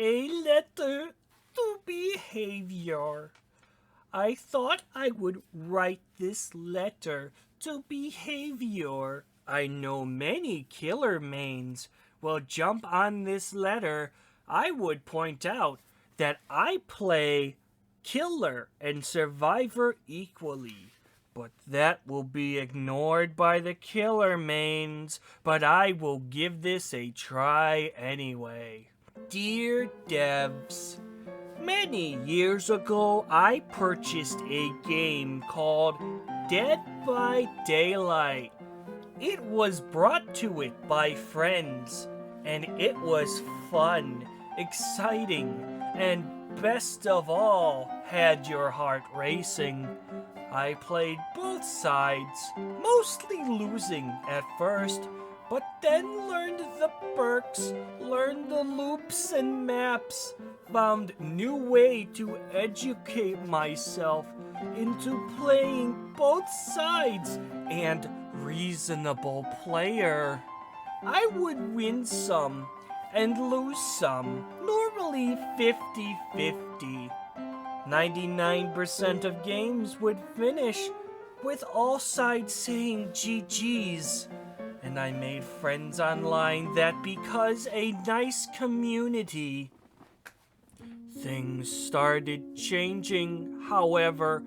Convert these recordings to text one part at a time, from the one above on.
A letter to behavior. I thought I would write this letter to behavior. I know many killer mains will jump on this letter. I would point out that I play killer and survivor equally. But that will be ignored by the killer mains. But I will give this a try anyway. Dear devs, many years ago I purchased a game called Dead by Daylight. It was brought to it by friends, and it was fun, exciting, and best of all, had your heart racing. I played both sides, mostly losing at first, but then learned the perks, learned the loops and maps, found new way to educate myself into playing both sides and reasonable player. I would win some and lose some, normally 50-50. 99% of games would finish with all sides saying GG's. And I made friends online that because a nice community. Things started changing, however,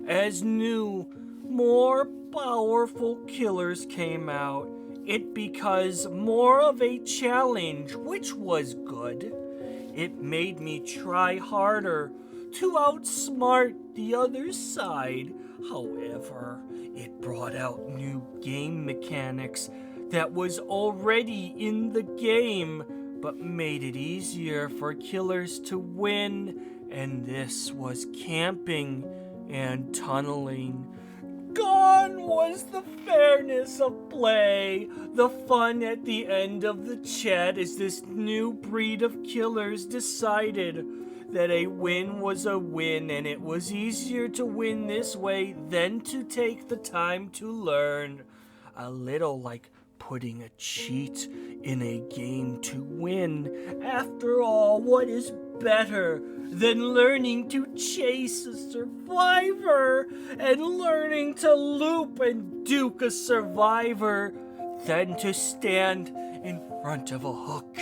as new, more powerful killers came out. It becomes more of a challenge, which was good. It made me try harder to outsmart the other side. However, it brought out new game mechanics that was already in the game, but made it easier for killers to win, and this was camping and tunneling. Gone was the fairness of play, the fun at the end of the chat as this new breed of killers decided that a win was a win, and it was easier to win this way than to take the time to learn. A little like putting a cheat in a game to win. After all, what is better than learning to chase a survivor and learning to loop and duke a survivor than to stand in front of a hook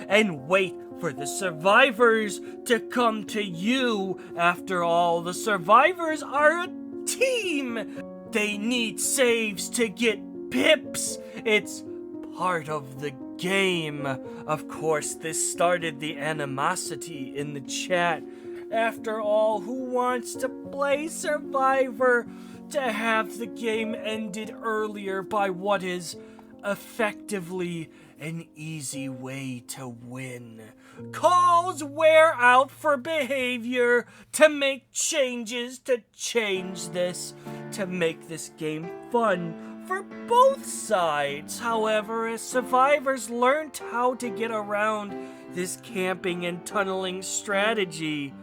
and wait for the survivors to come to you? After all, the survivors are a team. They need saves to get pips. It's part of the game. Of course, this started the animosity in the chat. After all, who wants to play Survivor to have the game ended earlier by what is effectively an easy way to win? Calls wear out for behavior to make changes to change this, to make this game fun for both sides. However, as survivors learned how to get around this camping and tunneling strategy,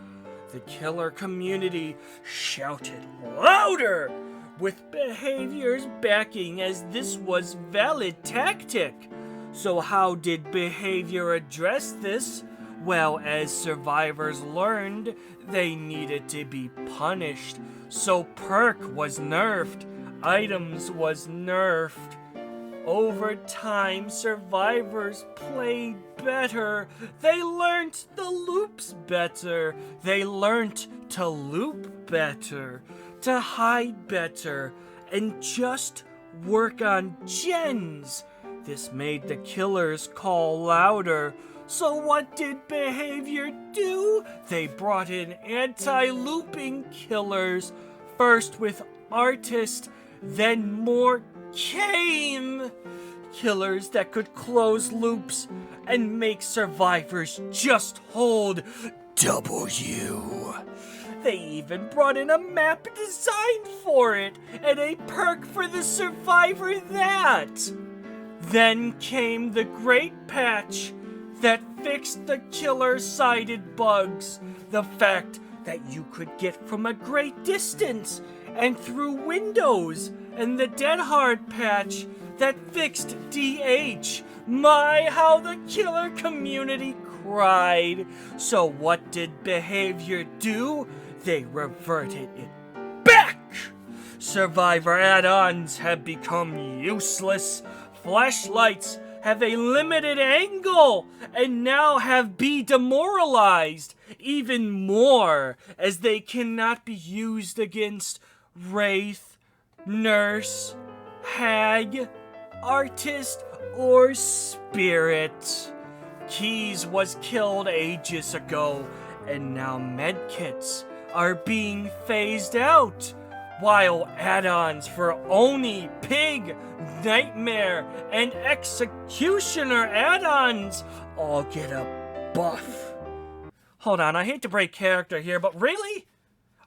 the killer community shouted louder with behaviors backing as this was valid tactic. So how did behavior address this? Well, as survivors learned, they needed to be punished. So perk was nerfed, items was nerfed. Over time, survivors played better. They learned the loops better. They learned to loop better, to hide better, and just work on gens. This made the killers call louder. So what did behavior do? They brought in anti-looping killers, first with artist, then more came. Killers that could close loops and make survivors just hold W. They even brought in a map designed for it and a perk for the survivor that. Then came the great patch that fixed the killer-sided bugs. The fact that you could get from a great distance and through windows, and the Dead Hard patch that fixed DH. My, how the killer community pride. So what did behavior do? They reverted it back! Survivor add-ons have become useless. Flashlights have a limited angle and now have been demoralized even more as they cannot be used against Wraith, Nurse, Hag, Artist, or Spirit. Keys was killed ages ago, and now medkits are being phased out, while add-ons for Oni, Pig, Nightmare, and Executioner add-ons all get a buff. Hold on, I hate to break character here, but really?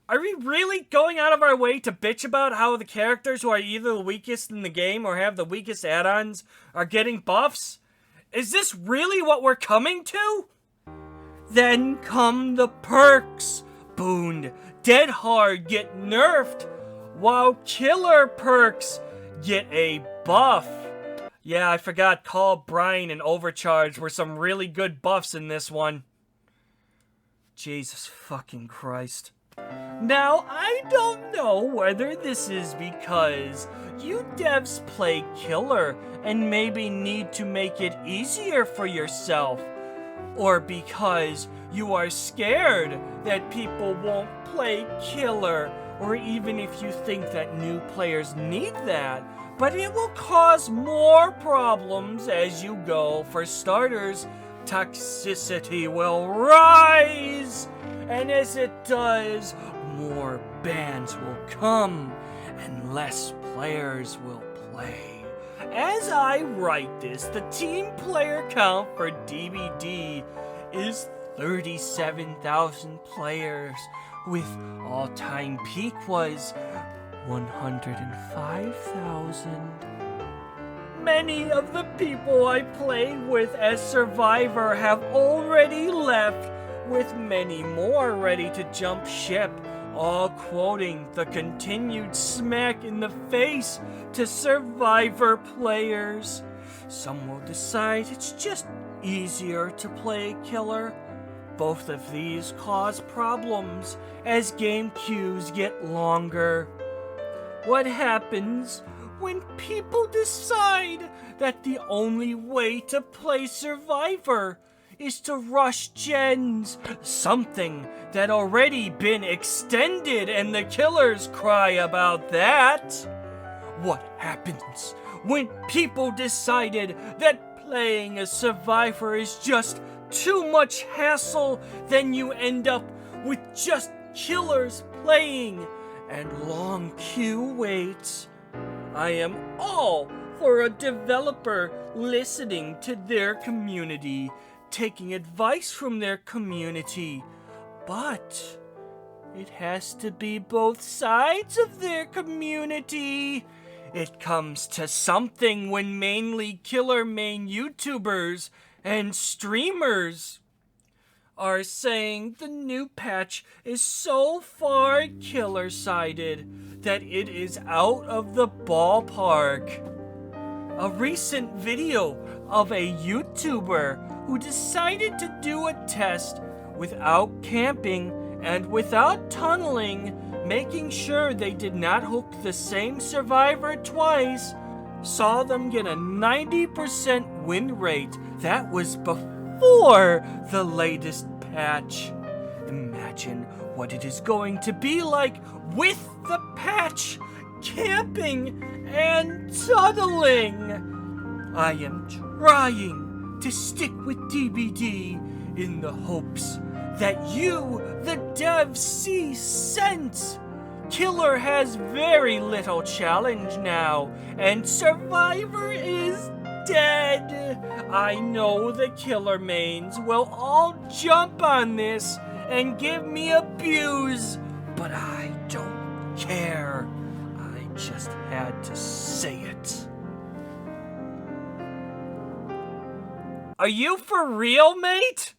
Are we really going out of our way to bitch about how the characters who are either the weakest in the game or have the weakest add-ons are getting buffs? Is this really what we're coming to? Then come the perks. Booned, Dead Hard get nerfed, while killer perks get a buff. Yeah, I forgot Call, Brine, and Overcharge were some really good buffs in this one. Jesus fucking Christ. Now, I don't know whether this is because you devs play killer and maybe need to make it easier for yourself, or because you are scared that people won't play killer, or even if you think that new players need that, but it will cause more problems as you go. For starters, toxicity will rise, and as it does, more bans will come, and less players will play. As I write this, the team player count for DBD is 37,000 players, with all-time peak was 105,000. Many of the people I play with as Survivor have already left, with many more ready to jump ship, all quoting the continued smack in the face to Survivor players. Some will decide it's just easier to play killer. Both of these cause problems as game queues get longer. What happens when people decide that the only way to play Survivor is to rush gens, something that already been extended and the killers cry about that? What happens when people decided that playing a Survivor is just too much hassle, then you end up with just killers playing and long queue waits? I am all for a developer listening to their community, taking advice from their community, but it has to be both sides of their community. It comes to something when mainly killer main YouTubers and streamers are saying the new patch is so far killer-sided that it is out of the ballpark. A recent video of a YouTuber who decided to do a test without camping and without tunneling, making sure they did not hook the same survivor twice, saw them get a 90% win rate. That was before the latest patch. Imagine what it is going to be like with the patch, camping and tunneling. I am trying to stick with DBD in the hopes that you, the devs, see sense. Killer has very little challenge now, and Survivor is dead. I know the killer mains will all jump on this and give me abuse, but I don't care. I just had to say it. Are you for real, mate?